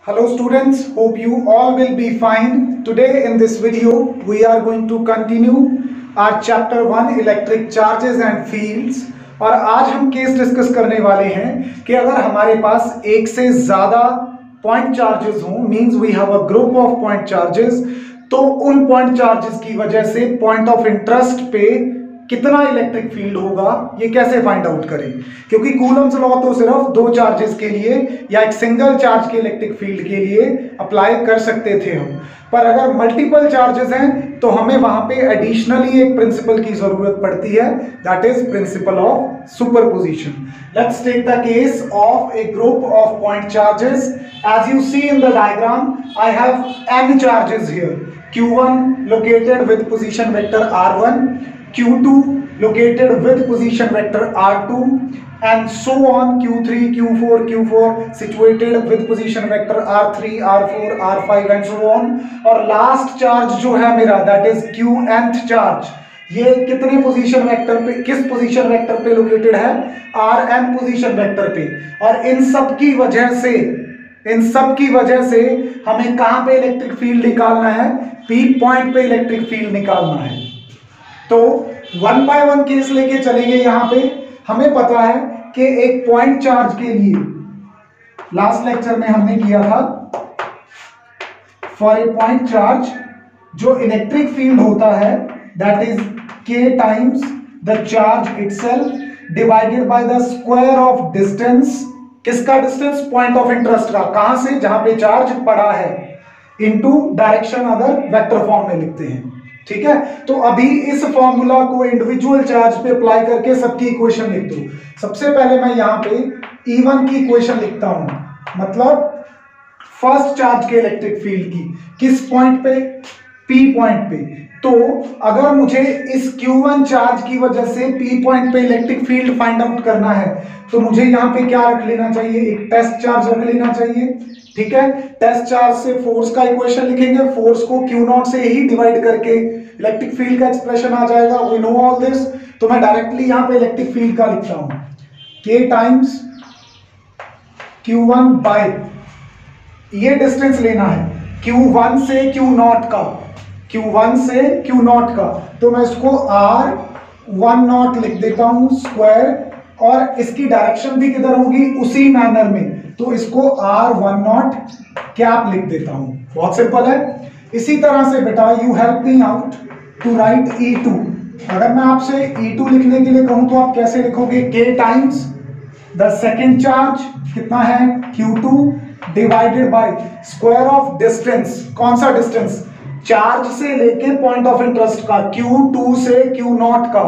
Hello students, hope you all will be fine. Today in this video we are going to continue our chapter 1 electric charges and fields। और आज हम case discuss करने वाले हैं कि अगर हमारे पास एक से ज्यादा पॉइंट चार्जेस हों, means we have a group of point charges, तो उन पॉइंट चार्जेस की वजह से पॉइंट ऑफ इंटरेस्ट पे कितना इलेक्ट्रिक फील्ड होगा, ये कैसे फाइंड आउट करें। क्योंकि कूलम्स लॉ तो सिर्फ दो चार्जेस के लिए या एक सिंगल चार्ज के इलेक्ट्रिक फील्ड के लिए अप्लाई कर सकते थे हम, पर अगर मल्टीपल चार्जेस हैं तो हमें वहां पे एडिशनली एक प्रिंसिपल की जरूरत पड़ती है, that is principle of superposition. Let's take the case of a group of point charges. As you see in the diagram, I have n charges here, q1 located with position vector r1, q2 located with position vector r2, and so on, q3, q4 situated with position vector r3, r4, r5 and so on। और last charge जो है मेरा, that is qnth charge, ये कितने position vector पे, किस position vector पे located है, rn पोजीशन वेक्टर पे। और इन सब की वजह से हमें कहां पे इलेक्ट्रिक फील्ड निकालना है, पी पॉइंट पे इलेक्ट्रिक फील्ड निकालना है। तो वन बाय वन केस लेके चलेंगे। यहां पे हमें पता है कि एक पॉइंट चार्ज के लिए लास्ट लेक्चर में हमने किया था, फॉर ए पॉइंट चार्ज जो इलेक्ट्रिक फील्ड होता है that is k times the charge itself divided by the square of distance. किसका डिस्टेंस? पॉइंट ऑफ इंटरेस्ट का, कहां से, जहां पे चार्ज पड़ा है, इनटू डायरेक्शन अगर वेक्टर फॉर्म में लिखते हैं। ठीक है, तो अभी इस फॉर्मूला को इंडिविजुअल चार्ज पे अप्लाई करके सबकी इक्वेशन लिख दो। सबसे पहले मैं यहां पे E1 की इक्वेशन लिखता हूं, मतलब फर्स्ट चार्ज के इलेक्ट्रिक फील्ड की, किस पॉइंट पे, P पॉइंट पे। तो अगर मुझे इस Q1 चार्ज की वजह से P पॉइंट पे इलेक्ट्रिक फील्ड फाइंड आउट करना है, तो मुझे यहां पे क्या रख लेना चाहिए, एक टेस्ट चार्ज रख लेना चाहिए। ठीक है, टेस्ट चार्ज से फोर्स का इक्वेशन लिखेंगे, फोर्स को Q0 से ही डिवाइड करके इलेक्ट्रिक फील्ड का एक्सप्रेशन आ जाएगा, वी नो ऑल दिस। तो मैं डायरेक्टली यहां पे इलेक्ट्रिक फील्ड का लिखता हूं, K टाइम्स Q1 बाय, ये डिस्टेंस लेना है Q1 से Q0 का, Q1 से Q0 का, तो मैं इसको R10 लिख देता हूं स्क्वायर, और इसकी डायरेक्शन भी किधर होगी, उसी मैनर में, तो इसको R10 कैप लिख देता हूं। बहुत सिंपल है। इसी तरह से बेटा you help me out to write E2। अगर मैं आपसे E2 लिखने के लिए कहूं तो आप कैसे लिखोगे, K times the second charge कितना है, Q2 divided by square of distance. कौन सा डिस्टेंस, चार्ज से लेके पॉइंट ऑफ इंटरेस्ट का, Q2 से Q0 का,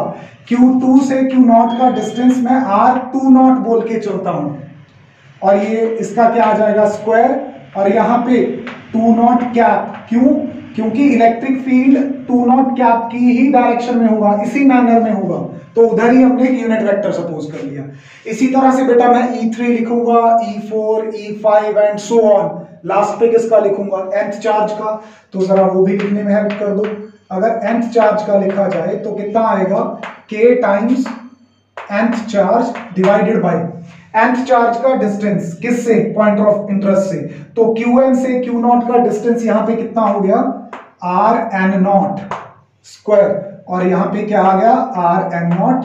Q2 से Q0 का डिस्टेंस मैं R20 बोल के चलता हूं, और ये इसका क्या आ जाएगा, स्क्वायर, और यहां पे 20 कैप। क्यों? क्योंकि इलेक्ट्रिक फील्ड 20 कैप की ही डायरेक्शन में होगा, इसी मैनर में होगा, तो उधर ही हमने एक यूनिट वेक्टर सपोज कर लिया। इसी तरह से बेटा मैं E3 लिखूंगा, E4, E5 and so on. Last पे किसका लिखूंगा, nth चार्ज का, तो जरा वो भी लिखने में हेल्प कर दो। अगर nth चार्ज का लिखा जाए तो कितना आएगा, K times nth charge divided by nth charge का डिस्टेंस, किससे, पॉइंट ऑफ इंटरेस्ट से, तो Qn से Q0 का डिस्टेंस यहां पे कितना हो गया, Rn0 स्क्वायर, और यहां पे क्या आ गया, Rn0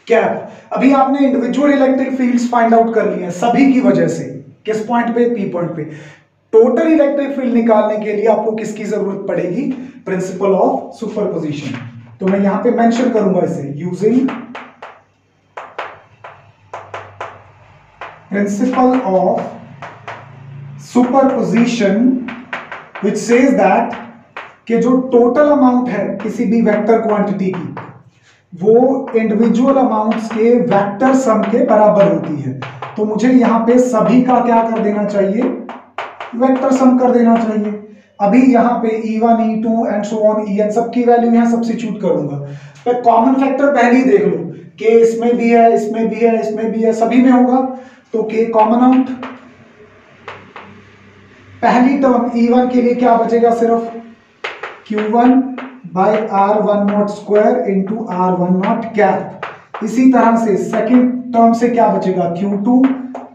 कैप। अभी आपने individual electric fields find out कर लिए हैं सभी की वजह से, किस पॉइंट पे, P पॉइंट पे। टोटल इलेक्ट्रिक फील्ड निकालने के लिए आपको किसकी जरूरत पड़ेगी, प्रिंसिपल ऑफ सुपरपोजिशन। तो मैं यहां पे मेंशन करूंगा इसे, using principal of superposition which says that कि जो टोटल अमाउंट है किसी भी वेक्टर क्वांटिटी की, वो इंडिविजुअल अमाउंट्स के वेक्टर सम के बराबर होती है। तो मुझे यहां पे सभी का क्या कर देना चाहिए, वेक्टर सम कर देना चाहिए। अभी यहां पे E1, E2 and so on, En सबकी वैल्यू यहां सब्स्टिट्यूट करूंगा। तो कॉमन फैक्टर पहले ही देख लो, K इसमें भी है, इसमें भी है, इसमें भी है, सभी में होगा, तो K कॉमन आउट। पहली टर्म E1 के लिए क्या बचेगा, सिर्फ Q1 bye R10 square into R10 cap. इसी तरह से सेकेंड टर्म से क्या बचेगा, Q2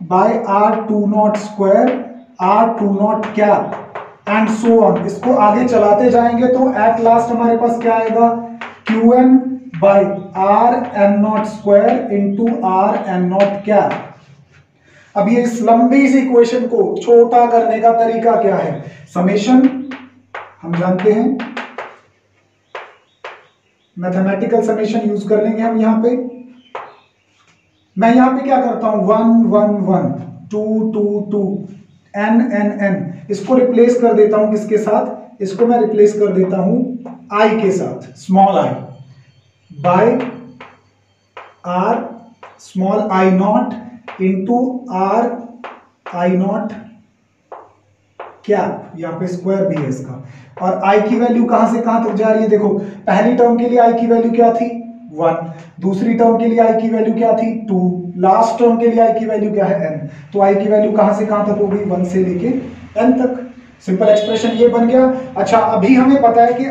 bye R20 square R20 क्या एंड सो ऑन, इसको आगे चलाते जाएंगे तो एट लास्ट हमारे पास क्या आएगा, Qn by Rn0 square into Rn0 क्या। अब ये इस लंबी सी इक्वेशन को छोटा करने का तरीका क्या है, समेशन हम जानते हैं, मैथमेटिकल समेशन यूज कर लेंगे हम यहां पे। मैं यहां पे क्या करता हूं, 1 1 1 2 2 2 n n n, इसको रिप्लेस कर देता हूं किसके साथ, इसको मैं रिप्लेस कर देता हूं i के साथ, small i by r small i not into r i not क्या, यहां पे स्क्वायर भी है इसका, और i की वैल्यू कहां से कहां तक जा रही है, देखो पहली टर्म के लिए i की वैल्यू क्या थी 1, दूसरी टर्म के लिए i की वैल्यू क्या थी 2, लास्ट टर्म के लिए i की वैल्यू क्या है n, तो i की वैल्यू कहां से कहां तक हो गई 1 से लेके n तक। सिंपल एक्सप्रेशन ये बन गया। अच्छा अभी हमें पता है कि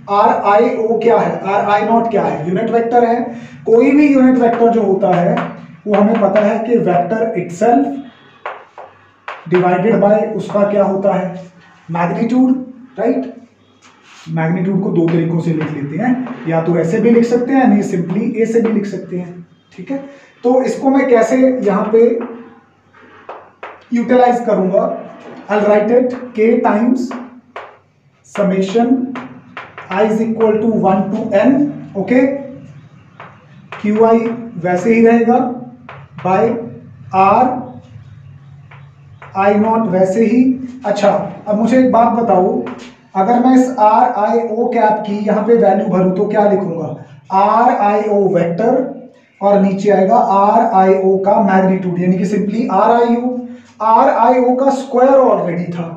RIO क्या है, RI0 क्या है, यूनिट वेक्टर है। कोई भी यूनिट वेक्टर जो होता है वो हमें पता है कि वेक्टर इटसेल्फ डिवाइडेड बाय उसका क्या होता है, मैग्नीट्यूड, राइट। मैग्नीट्यूड को दो तरीकों से लिख लेते हैं, या तो ऐसे भी लिख सकते हैं, नहीं सिंपली ए से भी लिख सकते हैं, ठीक है। तो इसको मैं कैसे यहां पे यूटिलाइज करूंगा, I write it k times summation i is equal to 1 to n, okay, qi वैसे ही रहेगा बाय r i नॉट वैसे ही। अच्छा अब मुझे एक बात बताओ, अगर मैं इस RIO कैप की यहां पे वैल्यू भरूं तो क्या लिखूंगा, RIO वेक्टर और नीचे आएगा RIO का मैग्नीट्यूड, यानी कि सिंपली RIO का स्क्वायर ऑलरेडी था,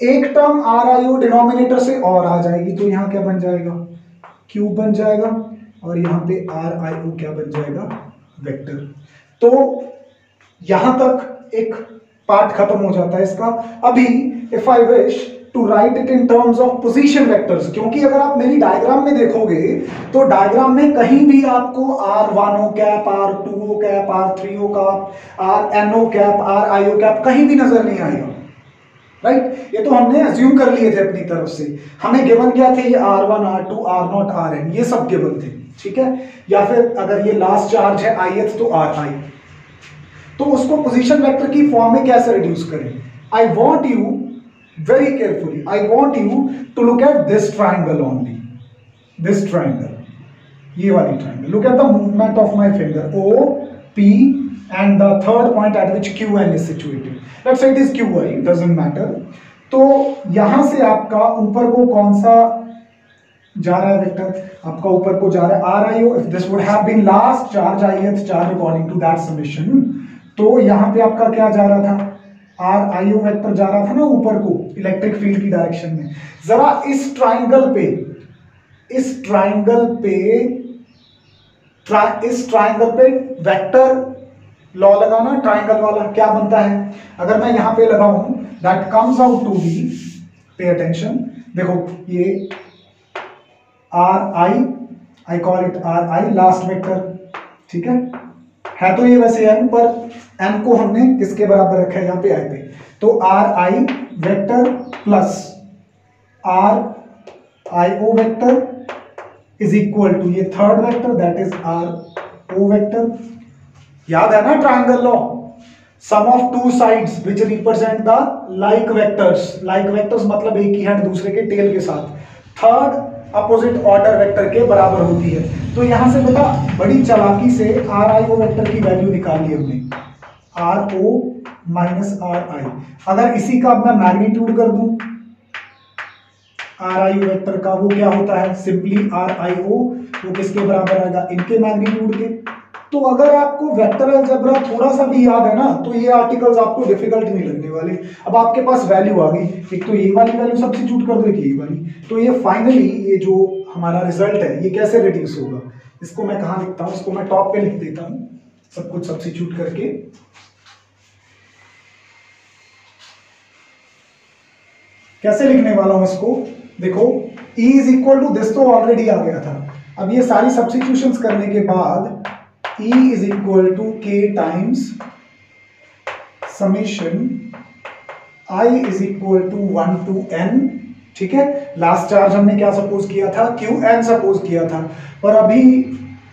एक टर्म RIO डिनोमिनेटर से और आ जाएगी, तो यहां क्या बन जाएगा, क्यूब बन जाएगा, और यहां पे RIO क्या बन जाएगा, वेक्टर। तो यहां तक एक पार्ट खत्म हो जाता है इसका। अभी if I wish to write it in terms of position vectors, क्योंकि अगर आप मेरी डायग्राम में देखोगे तो डायग्राम में कहीं भी आपको R1O cap, R2O cap, R3O cap, RNO cap, RIO cap कहीं भी नजर नहीं आएगा, राइट। ये तो हमने अज्यूम कर लिए थे अपनी तरफ से, हमें गिवन क्या थे, ये R1 R2 R0 Rn, ये सब गिवन थे, ठीक है। या फिर अगर ये लास्ट चार्ज है ith तो Ri, तो उसको पोजीशन वेक्टर की फॉर्म में कैसे रिड्यूस करें। I want you very carefully, I want you to look at this triangle only, this triangle, ये वाली triangle, look at the movement of my finger O, P and the third point at which QN is situated, let's say it is QI, doesn't matter। तो यहां से आपका ऊपर को कौन सा जा रहा है वेक्टर, आपका ऊपर को जा रहा है RIO, if this would have been last charge ith charge according to that summation, तो यहां पे आपका क्या जा रहा था, RIO वेक्टर जा रहा था ना ऊपर को इलेक्ट्रिक फील्ड की डायरेक्शन में। जरा इस ट्राइंगल पे वेक्टर लॉ लगाना, ट्राइंगल वाला क्या बनता है, अगर मैं यहां पे लगाऊं that comes out to be, pay attention, देखो ये I call it RI last vector, ठीक है तो ये वैसे n, पर n को हमने किसके बराबर रखा है, यहाँ पे i पे, तो RI vector plus RIO vector is equal to ये third vector that is RO vector. याद है ना triangle law, sum of two sides which represent the like vectors, like vectors मतलब एक ही है दूसरे के टेल के साथ, थर्ड अपोजिट ऑर्डर वेक्टर के बराबर होती है। तो यहां से बेटा बड़ी चालाकी से RIO वेक्टर की वैल्यू निकाल ली हमने, RO माइनस RI। अगर इसी का मैं मैग्नीट्यूड कर दूं RIO वेक्टर का, वो क्या होता है, सिंपली RIO, वो किसके बराबर आएगा, इनके मैग्नीट्यूड के। तो अगर आपको वेक्टर अलजेब्रा थोड़ा सा भी याद है ना, तो ये आर्टिकल्स आपको डिफिकल्ट नहीं लगने वाले। अब आपके पास वैल्यू आ गई, एक तो ये वाली वैल्यू सब्स्टिट्यूट कर दो, एक ये वाली, तो ये फाइनली ये जो हमारा रिजल्ट है ये कैसे रिड्यूस होगा, इसको मैं कहां लिखता हूं, इसको मैं टॉप पे लिख देता हूं सब कुछ सब्स्टिट्यूट करके। कैसे लिखने वाला हूं इसको, देखो E is equal to this तो ऑलरेडी आ गया था, अब ये सारी सब्स्टिट्यूशंस करने के बाद E is equal to K times summation I is equal to 1 to n, ठीक है। लास्ट चार्ज हमने क्या सपोज किया था, Qn सपोज किया था, पर अभी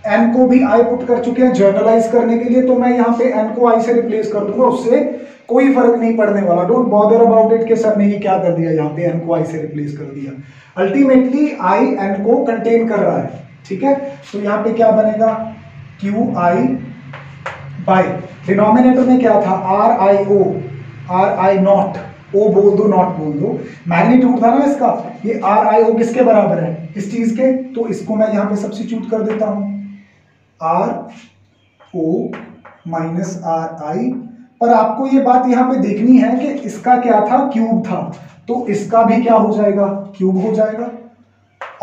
n को भी I पुट कर चुके हैं जर्नलाइज करने के लिए, तो मैं यहाँ पे n को I से रिप्लेस कर दूंगा, उससे कोई फर्क नहीं पड़ने वाला। डोंट बॉदर अबाउट इट कि सर ने ये क्या कर दिया, यहाँ पे n को I से रिप्लेस कर दिया। अल्टीमेटली I n को कंटेन कर रहा है, ठीक है। तो यहाँ पे क्या बनेगा, Qi बाय डिनोमिनेटर में क्या था, Ri नॉट, ओ बोल दो नॉट बोल दो, मैग्नीट्यूड था ना इसका, ये Ri किसके बराबर है, इस चीज के, तो इसको मैं यहाँ पे सब्स्टिट्यूट कर देता हूं, Ro माइनस Ri। पर आपको ये बात यहाँ पे देखनी है कि इसका क्या था, क्यूब था, तो इसका भी क्या हो जाएगा, क्यूब हो जाएगा।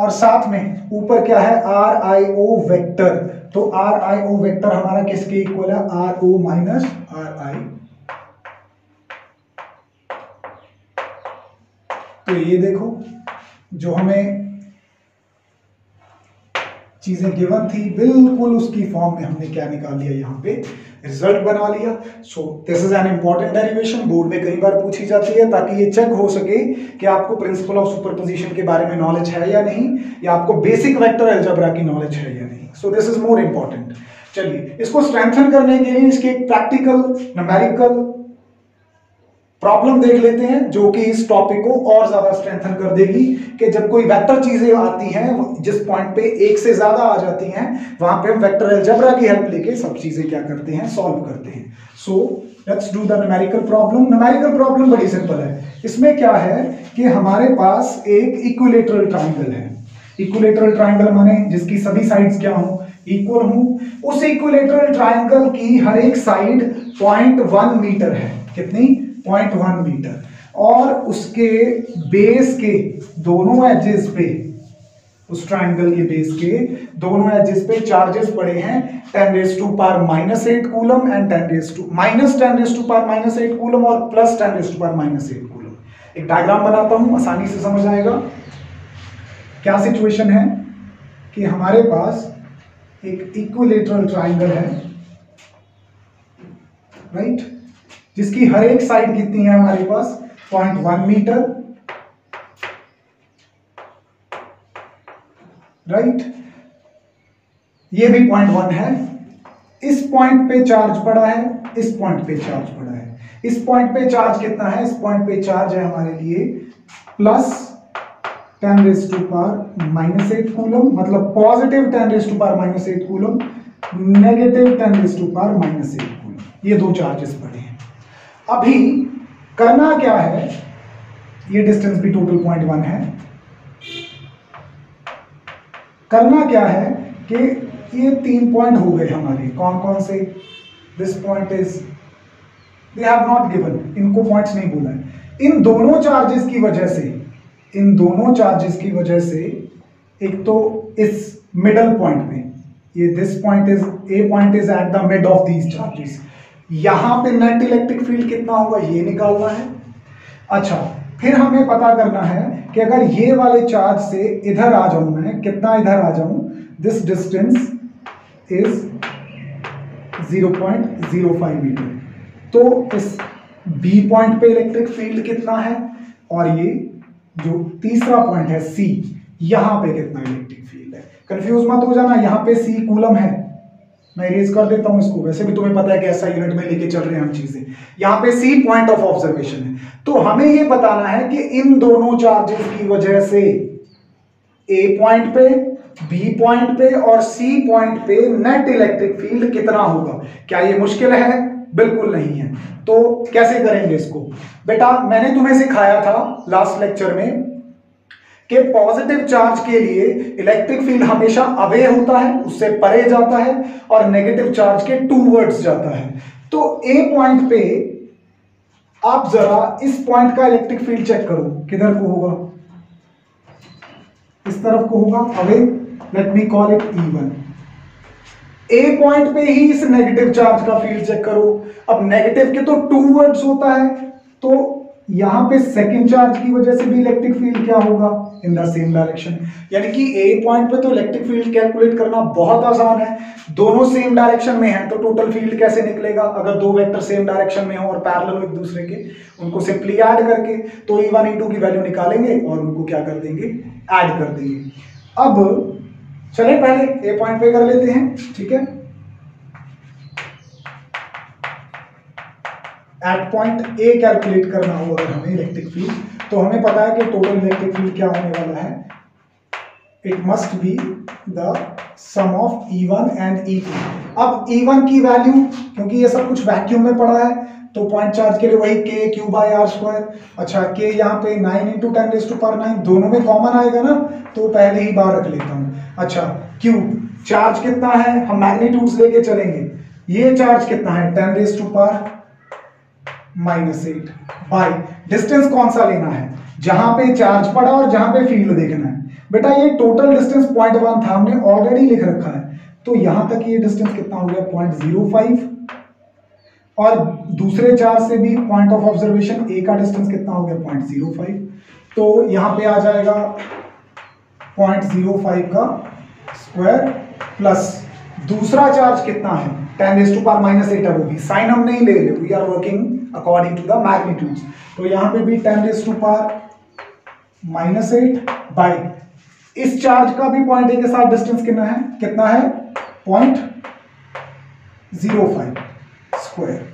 और साथ में ऊपर क्या है, RIO वेक्टर, तो RIO वेक्टर हमारा किसके इक्वल है, RO माइनस RI। तो ये देखो जो हमें चीजें गिवन थी बिल्कुल उसकी फॉर्म में हमने क्या निकाल लिया, यहाँ पे रिजल्ट बना लिया। So this is an important derivation, board में कई बार पूछी जाती है, ताकि ये चेक हो सके कि आपको प्रिंसिपल ऑफ सुपरपोजिशन के बारे में नॉलेज है या नहीं, या आपको बेसिक वेक्टर अलजेब्रा की नॉलेज है या नहीं। So this is more important. चलिए इसको स्ट्रेंथन करने के लिए इसके एक प्रैक्टिकल न्यूमेरिकल प्रॉब्लम देख लेते हैं, जो कि इस टॉपिक को और ज्यादा स्ट्रेंथन कर देगी कि जब कोई वेक्टर चीजें आती हैं, जिस पॉइंट पे एक से ज्यादा आ जाती हैं, वहां पे हम वेक्टर अलजेब्रा की हेल्प लेके सब चीजें क्या करते हैं, सॉल्व करते हैं। So let's do the numerical problem. Numerical problem बड़ी सिंपल है। इसमें क्या है कि हमारे पास एक इक्विलेटरल ट्राइंगल है। इक्विलेटरल ट्राइंगल माने जिसकी सभी साइड्स क्या हो, इक्वल हो। उस इक्विलेटरल ट्राइंगल की हर एक साइड 0.1 मीटर है। कितनी, 0.1 मीटर। और उसके बेस के दोनों एजेस पे, उस ट्राइंगल के बेस के दोनों एजेस पे चार्जेस पड़े हैं 10⁻⁻8 कूलम एंड -10⁻⁻8 कूलम और +10⁻⁻8 कूलम। एक डायग्राम बनाता हूं, आसानी से समझ आएगा। क्या सिचुएशन है कि हमारे पास एक इक्विलेटरल ट्राइंगल है, राइट, जिसकी हर एक साइड कितनी है हमारे पास, 0.1 मीटर, राइट। ये भी 0.1 है। इस पॉइंट पे चार्ज पड़ा है, इस पॉइंट पे चार्ज पड़ा है। इस पॉइंट पे चार्ज कितना है, इस पॉइंट पे चार्ज है हमारे लिए +10⁻⁻8 कूलम, मतलब पॉजिटिव 10⁻⁻8 कूलम, नेगेटिव 10⁻⁻8 कूलम। ये दो चार्जेस पड़े हैं। अभी करना क्या है, ये डिस्टेंस भी टोटल 0.1 है। करना क्या है कि ये 3 पॉइंट हो गए हमारे, कौन कौन से, this point is, they have not given, इनको पॉइंट्स नहीं बोला है। इन दोनों चार्जेस की वजह से, इन दोनों चार्जेस की वजह से, एक तो इस मिडल पॉइंट में, ये this point is, A point is at the mid of these charges, यहां पे नेट इलेक्ट्रिक फील्ड कितना होगा ये निकालना है। अच्छा, फिर हमें पता करना है कि अगर ये वाले चार्ज से इधर आ जाऊं मैं, कितना इधर आ जाऊं, दिस डिस्टेंस इज 0.05 मीटर, तो इस बी पॉइंट पे इलेक्ट्रिक फील्ड कितना है, और ये जो तीसरा पॉइंट है सी, यहां पे कितना इलेक्ट्रिक फील्ड है। कंफ्यूज मत हो जाना, यहां पे सी कूलम है, मैं इरेज कर देता हूं इसको, वैसे भी तुम्हें पता है कि ऐसा यूनिट में लेके चल रहे हैं हम चीजें। यहां पे सी पॉइंट ऑफ ऑब्जर्वेशन है, तो हमें ये बताना है कि इन दोनों चार्जेस की वजह से ए पॉइंट पे, बी पॉइंट पे और सी पॉइंट पे नेट इलेक्ट्रिक फील्ड कितना होगा। क्या ये मुश्किल है? बिल्कुल नहीं है। तो कैसे करेंगे इसको? बेटा मैंने तुम्हें सिखाया था लास्ट लेक्चर में कि पॉजिटिव चार्ज के लिए इलेक्ट्रिक फील्ड हमेशा अवे होता है, उससे परे जाता है, और नेगेटिव चार्ज के टूवर्ड्स जाता है। तो ए पॉइंट पे आप जरा इस पॉइंट का इलेक्ट्रिक फील्ड चेक करो, किधर को होगा, इस तरफ को होगा, away, let me call it E1। A point पे ही इस नेगेटिव चार्ज का फील्ड चेक करो। अब नेगेटिव के तो टूवर्ड्स होता है, तो यहां पे सेकंड चार्ज की वजह से भी इलेक्ट्रिक फील्ड क्या होगा, इन द सेम डायरेक्शन। यानी कि ए पॉइंट पे तो इलेक्ट्रिक फील्ड कैलकुलेट करना बहुत आसान है, दोनों सेम डायरेक्शन में है, तो टोटल फील्ड कैसे निकलेगा, अगर दो वेक्टर सेम डायरेक्शन में हो और पैरेलल हो एक दूसरे के, उनको सिंपली ऐड करके तो E1 E2 की वैल्यू निकालेंगे और उनको क्या कर देंगे, ऐड कर देंगे। अब चले पहले ए पॉइंट पे कर लेते हैं, ठीक है। एट पॉइंट ए कैलकुलेट करना हो अगर हमें इलेक्ट्रिक फील्ड, तो हमें पता है कि टोटल इलेक्ट्रिक फील्ड क्या होने वाला है, it must be the sum of E1 and E2। अब E1 की वैल्यू, क्योंकि ये सब कुछ वैक्यूम में पड़ा है, तो पॉइंट चार्ज के लिए वही k q by r square. अच्छा, k यहाँ पे 9 × 10⁻⁹ दोनों में कॉमन आएगा ना, तो पहले ही बार रख लेता हूँ। अच्छा, q चार्ज कितना है, हम मैग्नीट्यूड्स लेके चलेंगे, ये चार्ज कितना है 10⁻⁻⁸ बाई डिस्टेंस कौन सा लेना है, जहां पे चार्ज पड़ा और जहां पे फील्ड देखना है। बेटा ये टोटल डिस्टेंस 0.1 था, हमने ऑलरेडी लिख रखा है, तो यहां तक ये डिस्टेंस कितना हो गया 0.05, और दूसरे चार्ज से भी पॉइंट ऑफ ऑब्जर्वेशन ए का डिस्टेंस कितना हो गया 0.05, तो यहां पे आ जाएगा 0.05 का स्क्वायर प्लस दूसरा चार्ज कितना है 10⁻⁻⁸ है, वो भी साइन हम नहीं ले रहे, we are working according to the magnitudes, तो यहां पे भी 10⁻⁻⁸ बाई इस चार्ज का भी पॉइंट ए के साथ डिस्टेंस कितना है 0.05 स्क्वायर।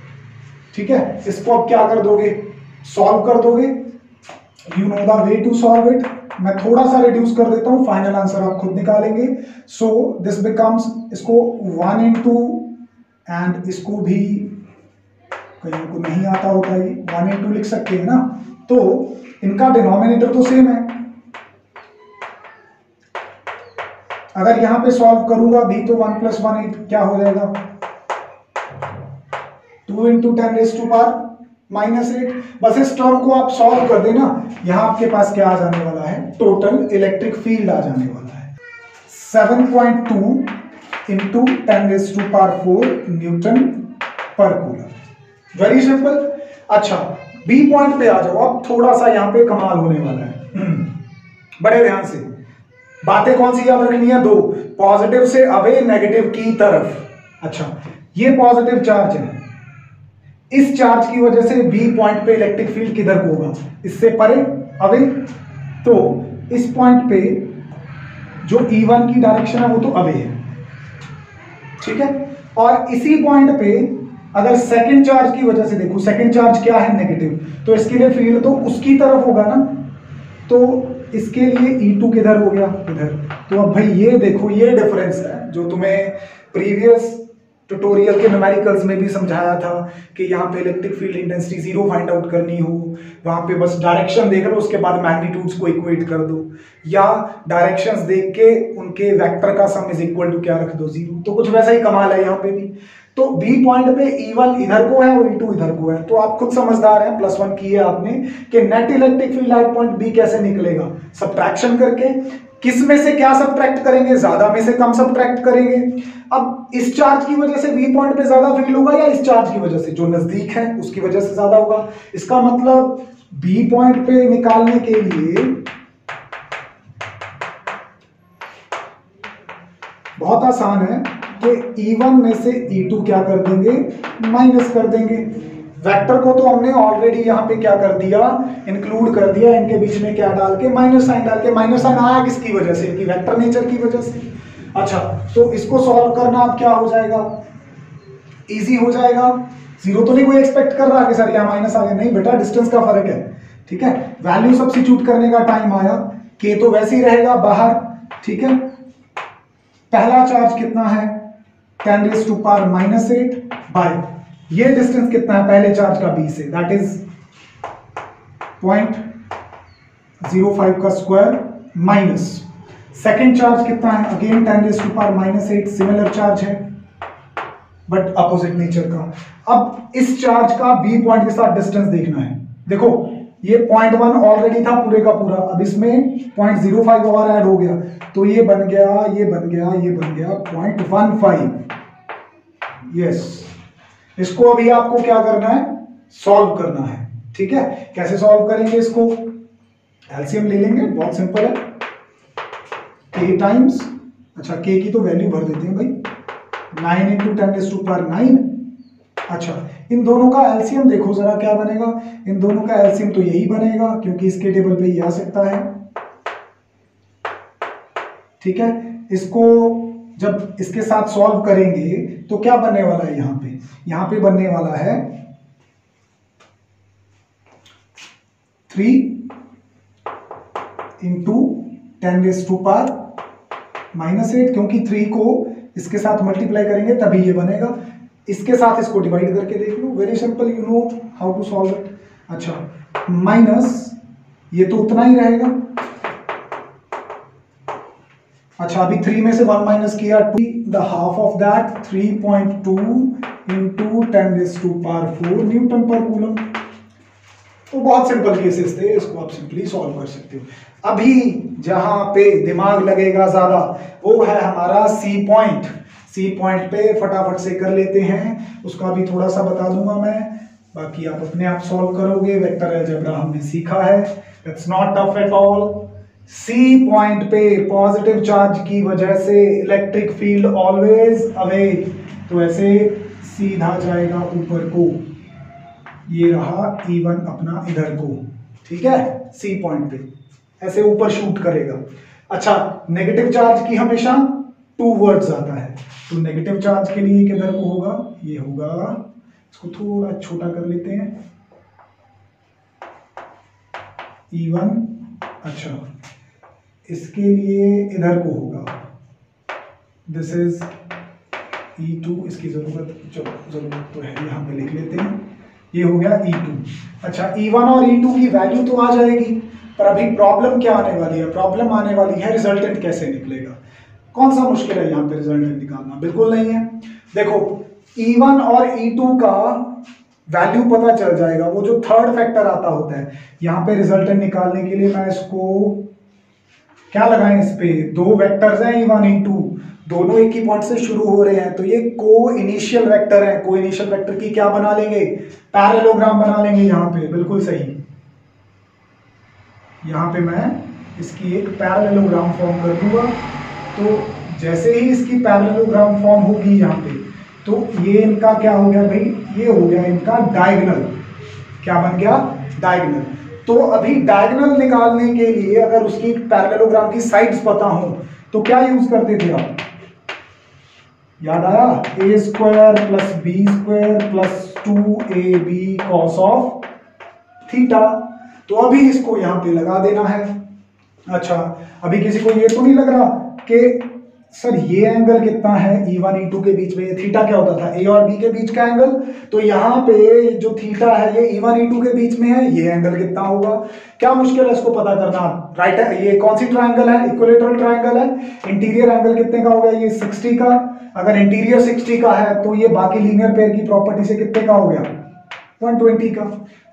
ठीक है, इसको अब क्या कर दोगे, सॉल्व कर दोगे, you know the way to solve it. मैं थोड़ा सा रिड्यूस कर देता हूं, फाइनल आंसर आप खुद निकालेंगे। सो दिस बिकम्स, इसको 1 × एंड इसको भी कहीं को नहीं आता होता, ये 1 × लिख सकते हैं ना, तो इनका डिनोमिनेटर तो सेम है। अगर यहां पे सॉल्व करूंगा भी तो 1 + 1 क्या हो जाएगा 2 × 10⁻⁻⁸। बस इस टर्म को आप सॉल्व कर देना, यहां आपके पास क्या आ जाने वाला है, टोटल इलेक्ट्रिक फील्ड आ जाने वाला है 7.2 × 10⁻⁴ न्यूटन पर कूलम। Very simple. अच्छा, बी पॉइंट पे आ जाओ, अब थोड़ा सा यहां पे कमाल होने वाला है। बड़े ध्यान से बातें कौन सी याद रखनी है, दो, पॉजिटिव से अवे नेगेटिव की तरफ। अच्छा, ये पॉजिटिव चार्ज है, इस चार्ज की वजह से बी पॉइंट पे इलेक्ट्रिक फील्ड किधर को होगा, इससे परे अवे, तो इस पॉइंट पे जो E1 की डायरेक्शन है वो तो अवे है, ठीक है। और इसी पॉइंट पे अगर सेकंड चार्ज की वजह से देखो, सेकंड चार्ज क्या है नेगेटिव, तो इसके लिए फील्ड तो उसकी तरफ होगा ना, तो इसके लिए E2 किधर हो गया, इधर। तो अब भाई ये देखो, ये डिफरेंस है जो तुम्हें प्रीवियस ट्यूटोरियल के न्यूमेरिकल्स में भी समझाया था कि यहाँ पे electric field intensity 0 find out करनी हो, वहां पे बस डायरेक्शन देख लो, उसके बाद मैग्नीट्यूड्स को इक्वेट कर दो, या डायरेक्शंस देख के उनके वेक्टर का सम इज इक्वल टू क्या रख दो 0। तो कुछ वैसा ही कमाल है यहाँ पे भी। तो बी पॉइंट पे E1 इधर को है और E2 इधर को है, तो आप खुद समझदार हैं, +1 की है आपने कि net electric field at point B कैसे निकलेगा, सब्ट्रैक्शन करके। किस में से क्या सब्ट्रैक्ट करेंगे, ज्यादा में से कम सब्ट्रैक्ट करेंगे। अब इस चार्ज की वजह से बी पॉइंट पे ज्यादा फील्ड होगा या इस चार्ज की वजह से, जो नजदीक है उसकी वजह से ज्यादा होगा। इसका मतलब बी पॉइंट पे निकालने के लिए बहुत आसान है कि E1 में से E2 क्या कर देंगे, माइनस कर देंगे। वेक्टर को तो हमने ऑलरेडी यहाँ पे क्या कर दिया, इंक्लूड कर दिया, इनके बीच में क्या डाल के, माइनस साइन डाल के। माइनस साइन आया किसकी वजह से, इनकी वेक्टर नेचर की वजह से। अच्छा, तो इसको सॉल्व करना अब क्या हो जाएगा, इजी हो जाएगा। 0 तो नहीं कोई एक्सपेक्ट कर रहा कि सर यहाँ माइनस आ गया, नहीं बेटा, डिस्टेंस का फर्क है, ठीक है। वैल्यू सब्स्टिट्यूट करने का टाइम आया, k तो वैसे ही रहेगा बाहर, ठीक है। पहला चार्ज कितना है 10⁻⁻⁸ बाय ये डिस्टेंस कितना है पहले चार्ज का b से, दैट इज 0.05 का स्क्वायर, माइनस सेकेंड चार्ज कितना है, अगेन 10⁻⁻⁸, सिमिलर चार्ज है बट अपोजिट नेचर का। अब इस चार्ज का बी पॉइंट के साथ डिस्टेंस देखना है। देखो ये 0.1 ऑलरेडी था पूरे का पूरा, अब इसमें 0.05 और ऐड हो गया, तो ये बन गया, ये बन गया, ये बन गया 0.15। यस, इसको अभी आपको क्या करना है, सॉल्व करना है। ठीक है, कैसे सॉल्व करेंगे इसको? एलसीएम ले लेंगे, बहुत सिंपल है। k टाइम्स, अच्छा k की तो वैल्यू भर देते हैं भाई, 9 इंटू 10⁻9। अच्छा, इन दोनों का एलसीएम देखो जरा क्या बनेगा। इन दोनों का एलसीएम तो यही बनेगा क्योंकि इसके टेबल पे ही आ सकता है। ठीक है, इसको जब इसके साथ सॉल्व करेंगे तो क्या बनने वाला है यहाँ पे बनने वाला है 3 इंटू 10⁻⁻8, क्योंकि 3 को इसके साथ मल्टीप्लाई करेंगे तभी ये बनेगा। इसके साथ इसको डिवाइड करके देख लो, very simple, you know how to solve it. अच्छा, माइनस ये तो उतना ही रहेगा। अच्छा, अभी 3 में से 1 माइनस किया, 2 the half of that 3.2 into 10⁻4 Newton पर कूलम। तो बहुत सिंपल केसेस थे, इसको आप सिंपली सॉल्व कर सकते हो। अभी जहां पे दिमाग लगेगा ज्यादा वो है हमारा सी पॉइंट। सी पॉइंट पे फटाफट से कर लेते हैं, उसका भी थोड़ा सा बता दूंगा मैं, बाकी आप अपने आप सॉल्व करोगे। वेक्टर अलजेब्रा हमने सीखा है, it's not tough at all. C point पे पॉजिटिव चार्ज की वजह से इलेक्ट्रिक फील्ड ऑलवेज अवे, तो ऐसे सीधा जाएगा ऊपर को, ये रहा E1 अपना इधर को, ठीक है, सी पॉइंट पे ऐसे ऊपर शूट करेगा। अच्छा, नेगेटिव चार्ज की हमेशा 2 वर्ड्स आता है, तो नेगेटिव चार्ज के लिए किधर को होगा, ये होगा, इसको थोड़ा छोटा कर लेते हैं, E1। अच्छा, इसके लिए इधर को होगा, दिस इज E2, इसकी जरूरत तो है, यहाँ पे लिख लेते हैं, ये हो गया E2। अच्छा, E1 और E2 की वैल्यू तो आ जाएगी, पर अभी प्रॉब्लम क्या आने वाली है? प्रॉब्लम आने वाली है रिजल्टेंट कैसे निकलेगा। कौन सा मुश्किल है यहाँ पे रिजल्टेंट निकालना? बिल्कुल नहीं है। देखो, E1 और E2 का वैल्यू पता चल जाएगा, वो जो थर्ड फैक्टर आता होता है। यहाँ पे रिजल्टेंट निकालने के लिए मैं इसको क्या लगाएं, इस पे 2 वेक्टर्स हैं E1 E2, दोनों एक ही पॉइंट से शुरू हो रहे हैं, तो ये को इनिशियल वेक्टर है। को इनिशियल वेक्टर की क्या बना लेंगे, पैरेललोग्राम बना लेंगे यहाँ पे, बिल्कुल सही। यहाँ पे मैं इसकी एक पैरेललोग्राम फॉर्म कर दूंगा, तो जैसे ही इसकी पैरेललोग्राम फॉर्म होगी यहाँ पे, तो ये इनका क्या हो गया भाई, ये हो गया इनका डायगोनल। क्या बन गया, डायगोनल। तो अभी डायगोनल निकालने के लिए अगर उसकी पैरेललोग्राम की साइड्स पता हो तो क्या यूज करते थे आप, याद आया, a square plus B square plus 2ab cos of theta. तो अभी इसको यहाँ पे लगा देना है। अच्छा, अभी किसी को ये तो नहीं लग रहा कि सर ये एंगल कितना है E1 E2 के बीच में, थीटा क्या होता था, A और B के बीच का एंगल, तो यहाँ पे जो थीटा है ये E1 E2 के बीच में है, ये एंगल कितना होगा? क्या मुश्किल है इसको पता करना, राइट है। ये कौन सी ट्रायंगल है, इक्विलेटरल ट्रायंगल है। इंटीरियर एंगल कितने का होगा, ये 60 का। अगर इंटीरियर 60 का है तो ये बाकी लीनियर पेयर की प्रॉपर्टी से कितने का हो गया, 120 का।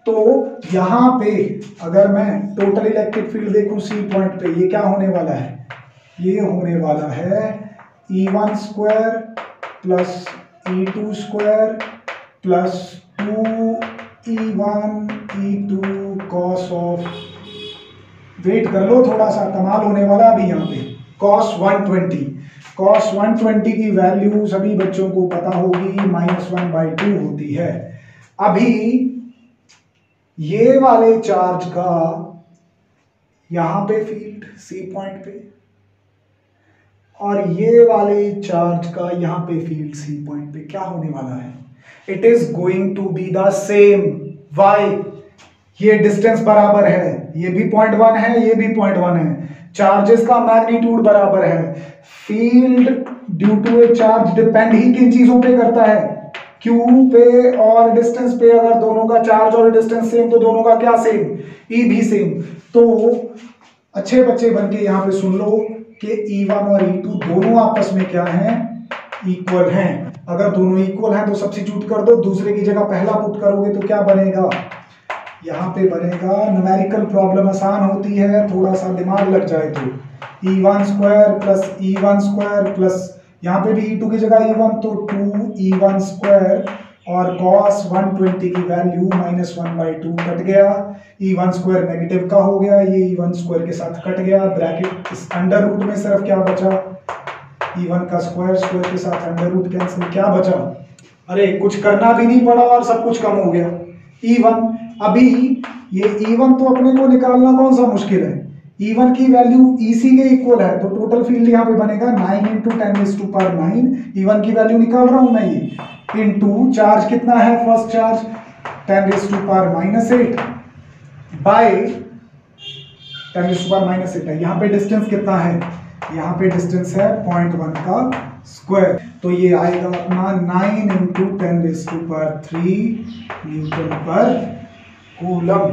तो यहाँ पे अगर मैं टोटल इलेक्ट्रिक फील्ड देखूं सी पॉइंट पे, ये क्या होने वाला है, ये होने वाला है E1 square plus E2 square plus 2E1 E2 cos of, wait कर लो थोड़ा सा, कमाल होने वाला अभी यहाँ पे, कॉस 120। कॉस 120 की वैल्यू सभी बच्चों को पता होगी, -1/2 होती है। अभी ये वाले चार्ज का यहां पे फील्ड सी पॉइंट पे, और ये वाले चार्ज का यहां पे फील्ड सी पॉइंट पे, क्या होने वाला है, it is going to be the same. Why, ये डिस्टेंस बराबर है, ये भी 0.1 है, ये भी 0.1 है, चार्जेस का मैग्नीट्यूड बराबर है। Field due to a charge depend ही किन चीजों पे करता है, Q पे और डिस्टेंस पे। अगर दोनों का चार्ज और डिस्टेंस सेम तो दोनों का क्या सेम, E भी सेम। तो अच्छे बच्चे बन के यहाँ पे सुन लो कि E1 और E2 दोनों आपस में क्या हैं, इक्वल हैं। अगर दोनों इक्वल हैं तो सब्स्टिट्यूट कर दो, दूसरे की जगह पहला पुट करोगे तो क्या बनेगा, यहाँ पे बनेगा, न्यूमेरिकल प्रॉब्लम आसान होती है, थोड़ा सा दिमाग लग जाए तो E1 square plus E1 square plus, यहाँ पे भी E2 की जगह E1 तो 2E1 स्क्वायर और cos 120 की वैल्यू -1/2 कट गया, E1 स्क्वायर नेगेटिव का हो गया, ये E1 स्क्वायर के साथ कट गया, ब्रैकेट इस अंडर रूट में सिर्फ क्या बचा, E1 का स्क्वायर, स्क्वायर के साथ अंडर रूट कैंसिल, क्या बचा, अरे कुछ करना भी नहीं पड़ा और सब कुछ कम हो गया, E1। अभी ये E1 तो अपने को निकालना कौन सा मुश्किल है, E1 की वैल्यू EC के इक्वल है, तो टोटल फील्ड यहाँ पे बनेगा 9 × 10⁻⁹ E1 की वैल्यू निकाल रहा हूं मैं, ये इनटू चार्ज कितना है, फर्स्ट चार्ज 10⁻⁻8 बाय 10⁻⁻8 है। यहाँ पे डिस्टेंस कितना है, यहाँ पे डिस्टेंस है 0.1 का स्क्वायर, तो ये आएगा अपना 9 × 10⁻³ न्यूटन पर coulomb.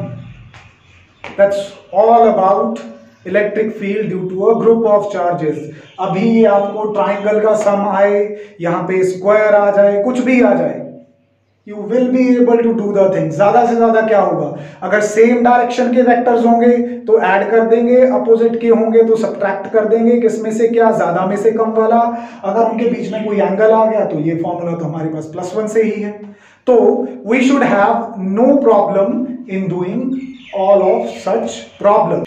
That's all about electric field due to a group of charges. अभी आपको ट्राइंगल का सम आए, यहाँ पे स्क्वायर आ जाए, कुछ भी आ जाए, you will be able to do the thing. ज्यादा से ज्यादा क्या होगा, अगर सेम डायरेक्शन के वेक्टर्स होंगे तो ऐड कर देंगे, अपोजिट के होंगे तो सब्ट्रैक्ट कर देंगे, किसमें से क्या, ज्यादा में से कम वाला। अगर उनके बीच में कोई एंगल आ गया तो ये फॉर्मूला तो हमारे पास +1 से ही है। तो we should have no problem in doing all of such problem.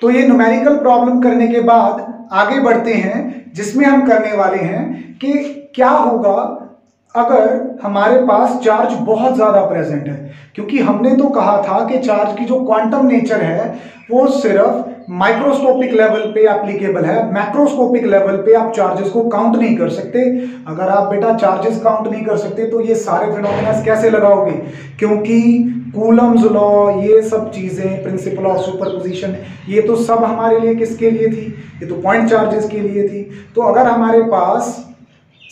तो ये न्यूमेरिकल प्रॉब्लम करने के बाद आगे बढ़ते हैं, जिसमें हम करने वाले हैं कि क्या होगा अगर हमारे पास चार्ज बहुत ज्यादा प्रेजेंट है। क्योंकि हमने तो कहा था कि चार्ज की जो क्वांटम नेचर है वो सिर्फ माइक्रोस्कोपिक लेवल पे एप्लीकेबल है, मैक्रोस्कोपिक लेवल पे आप चार्जेस को काउंट नहीं कर सकते। अगर आप बेटा चार्जेस काउंट नहीं कर सकते तो ये सारे फिनोमेना कैसे लगाओगे, क्योंकि कूलम्स लॉ, ये सब चीजें, प्रिंसिपल ऑफ सुपरपोजिशन, ये तो सब हमारे लिए किसके लिए थी, ये तो पॉइंट चार्जेस के लिए थी। तो अगर हमारे पास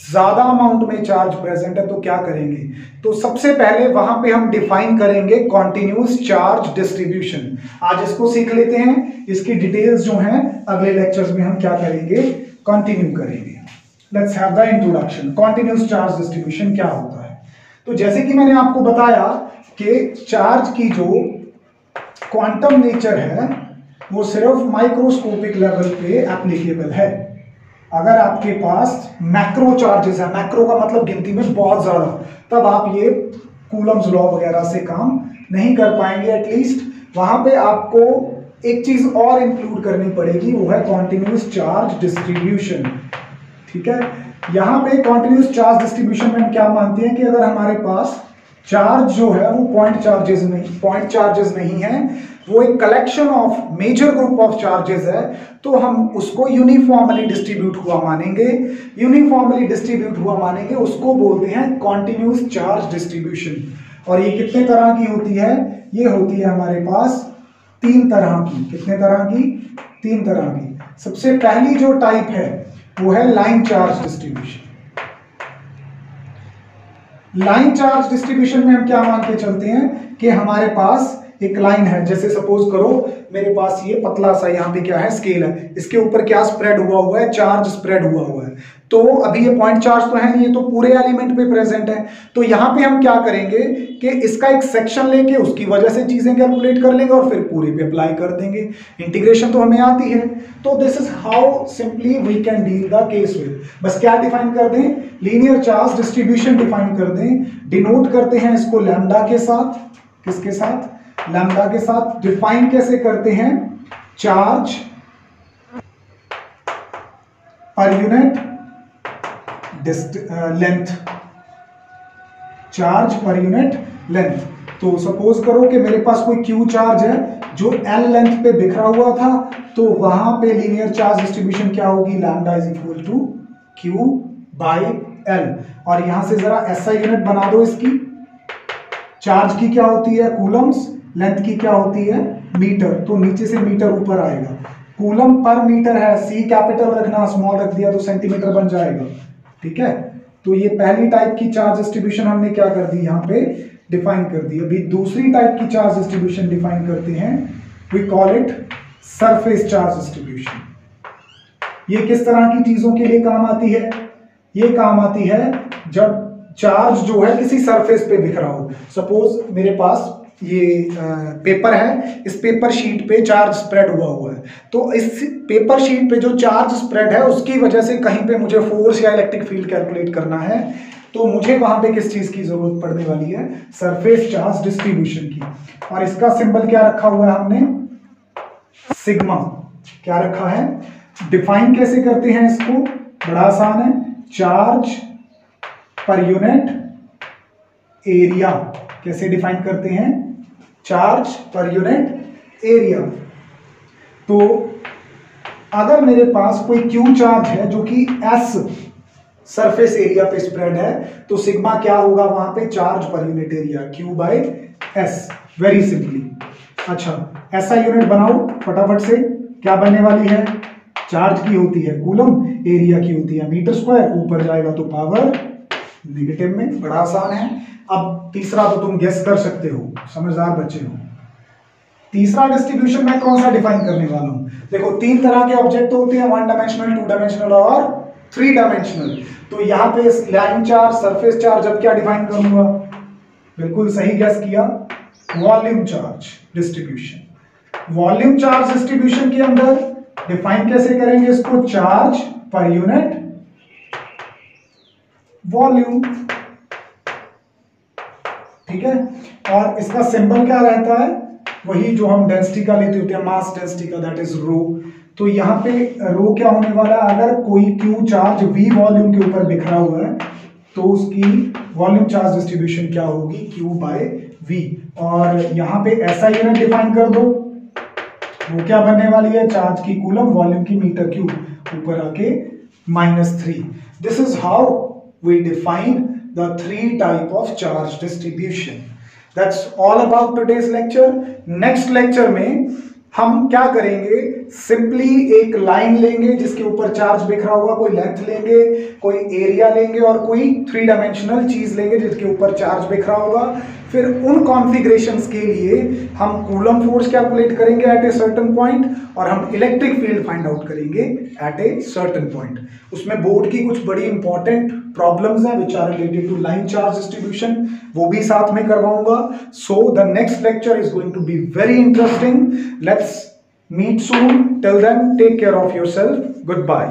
ज्यादा अमाउंट में चार्ज प्रेजेंट है तो क्या करेंगे, तो सबसे पहले वहां पे हम डिफाइन करेंगे कॉन्टिन्यूस चार्ज डिस्ट्रीब्यूशन। आज इसको सीख लेते हैं, इसकी डिटेल्स जो हैं अगले लेक्चर्स में हम क्या करेंगे, कंटिन्यू करेंगे। Let's have the introduction. Continuous charge distribution क्या होता है। तो जैसे कि मैंने आपको बताया कि चार्ज की जो क्वांटम नेचर है वो सिर्फ माइक्रोस्कोपिक लेवल पे एप्लीकेबल है। अगर आपके पास मैक्रो चार्जेस है, मैक्रो का मतलब गिनती में बहुत ज्यादा, तब आप ये कूलम्स लॉ वगैरह से काम नहीं कर पाएंगे। एटलीस्ट वहां पे आपको एक चीज और इंक्लूड करनी पड़ेगी, वो है कॉन्टिन्यूस चार्ज डिस्ट्रीब्यूशन। ठीक है, यहां पे कॉन्टिन्यूस चार्ज डिस्ट्रीब्यूशन में हम क्या मानते हैं कि अगर हमारे पास चार्ज जो है वो पॉइंट चार्जेस नहीं है, वो एक collection of major group of charges है, तो हम उसको यूनिफॉर्मली डिस्ट्रीब्यूट हुआ मानेंगे। यूनिफॉर्मली डिस्ट्रीब्यूट हुआ मानेंगे, उसको बोलते हैं कॉन्टिन्यूस चार्ज डिस्ट्रीब्यूशन। और ये कितने तरह की होती है, ये होती है हमारे पास 3 तरह की। कितने तरह की, 3 तरह की। सबसे पहली जो टाइप है वो है line charge distribution. Line charge distribution में हम क्या मान के चलते हैं कि हमारे पास एक लाइन है, जैसे सपोज करो मेरे पास ये पतला सा यहाँ पे क्या है, स्केल है, इसके ऊपर क्या स्प्रेड हुआ है, चार्ज स्प्रेड हुआ है। तो अभी ये पॉइंट चार्ज तो है नहीं, ये तो पूरे एलिमेंट पे प्रेजेंट है। तो यहाँ पे हम क्या करेंगे कि इसका एक सेक्शन लेके उसकी वजह से चीजें कैलकुलेट कर लेंगे और फिर पूरे पे अप्लाई कर देंगे। इंटीग्रेशन तो हमें आती है। तो this is how simply we can deal the case with. बस क्या डिफाइन कर दें, लीनियर चार्ज डिस्ट्रीब्यूशन डिफाइन कर दें। डिनोट करते हैं इसको लैम्डा के साथ, किसके साथ, लैम्डा के साथ। डिफाइन कैसे करते हैं, charge per unit length, charge per unit length. तो सपोज करो कि मेरे पास कोई क्यू चार्ज है जो एल लेंथ पे बिखरा हुआ था, तो वहां पे लीनियर चार्ज डिस्ट्रीब्यूशन क्या होगी, lambda is equal to q by l. और यहां से जरा एसआई यूनिट बना दो इसकी। चार्ज की क्या होती है, कूलम्स, लेंथ की क्या होती है, मीटर। तो नीचे से मीटर ऊपर आएगा, कूलम पर मीटर है, सी कैपिटल रखना, स्मॉल रख दिया तो सेंटीमीटर बन जाएगा। ठीक है, तो ये पहली टाइप की चार्ज डिस्ट्रीब्यूशन हमने क्या कर दी, यहाँ पे डिफाइन कर दी। अभी दूसरी टाइप की चार्ज डिस्ट्रीब्यूशन डिफाइन करते हैं, we call it surface charge distribution. ये किस तरह की चीजों के लिए काम आती है, ये काम आती है जब चार्ज जो है किसी सरफेस पे बिखरा हो। सपोज मेरे पास ये पेपर है, इस पेपर शीट पे चार्ज स्प्रेड हुआ है, तो इस पेपर शीट पे जो चार्ज स्प्रेड है उसकी वजह से कहीं पे मुझे फोर्स या इलेक्ट्रिक फील्ड कैलकुलेट करना है। तो मुझे वहां पे किस चीज की जरूरत पड़ने वाली है, सरफेस चार्ज डिस्ट्रीब्यूशन की। और इसका सिंबल क्या रखा हुआ है हमने, सिग्मा। क्या रखा है, डिफाइन कैसे करते हैं इसको, बड़ा आसान है, चार्ज पर यूनिट एरिया। कैसे डिफाइन करते हैं, चार्ज पर यूनिट एरिया। तो अगर मेरे पास कोई क्यू चार्ज है जो कि एस सरफेस एरिया पे स्प्रेड है, तो सिग्मा क्या होगा वहां पे, charge per unit area, Q by S, very simply. अच्छा, ऐसा यूनिट बनाओ फटाफट से, क्या बनने वाली है, चार्ज की होती है कूलम, एरिया की होती है मीटर स्क्वायर, ऊपर जाएगा तो पावर नेगेटिव में, बड़ा आसान है। अब तीसरा तो तुम गेस कर सकते हो, समझदार बच्चे हो। तीसरा डिस्ट्रीब्यूशन मैं कौन सा डिफाइन करने वाला हूं, देखो तीन तरह के ऑब्जेक्ट होते हैं, 1 डायमेंशनल, 2 डायमेंशनल और 3 डायमेंशनल। तो यहां पे लाइन चार्ज, सरफेस चार्ज, अब क्या डिफाइन करूंगा, बिल्कुल सही गेस किया, volume charge distribution. Volume charge distribution के अंदर डिफाइन कैसे करेंगे इसको, चार्ज पर यूनिट वॉल्यूम, ठीक है। और इसका सिंबल क्या रहता है, वही जो हम डेंसिटी का लेते होते हैं, मास डेंसिटी का, दैट इज रो। तो यहां पे रो क्या होने वाला है, अगर कोई क्यू चार्ज वी वॉल्यूम के ऊपर बिखरा हुआ है तो उसकी वॉल्यूम चार्ज डिस्ट्रीब्यूशन क्या होगी, क्यू बाय वी। और यहां पे ऐसा यूनिट डिफाइन कर दो, वो क्या बनने वाली है, चार्ज की कूलम, वॉल्यूम की मीटर क्यूब, ऊपर आके -3। This is how we define the 3 type of charge distribution. That's all about today's lecture. Next lecture में हम क्या करेंगे, सिंपली एक लाइन लेंगे जिसके ऊपर चार्ज बिखरा हुआ, कोई लेंथ लेंगे, कोई एरिया लेंगे और कोई 3 डायमेंशनल चीज लेंगे जिसके ऊपर चार्ज बिखरा होगा। फिर उन कॉन्फ़िगरेशंस के लिए हम कूलम फोर्स कैलकुलेट करेंगे एट ए सर्टेन पॉइंट, और हम इलेक्ट्रिक फील्ड फाइंड आउट करेंगे एट ए सर्टेन पॉइंट। उसमें बोर्ड की कुछ बड़ी इंपॉर्टेंट प्रॉब्लम्स हैं which are related to line charge distribution, वो भी साथ में करवाऊंगा। So the next lecture is going to be very interesting. Let's meet soon. Till then, take care of yourself. Goodbye.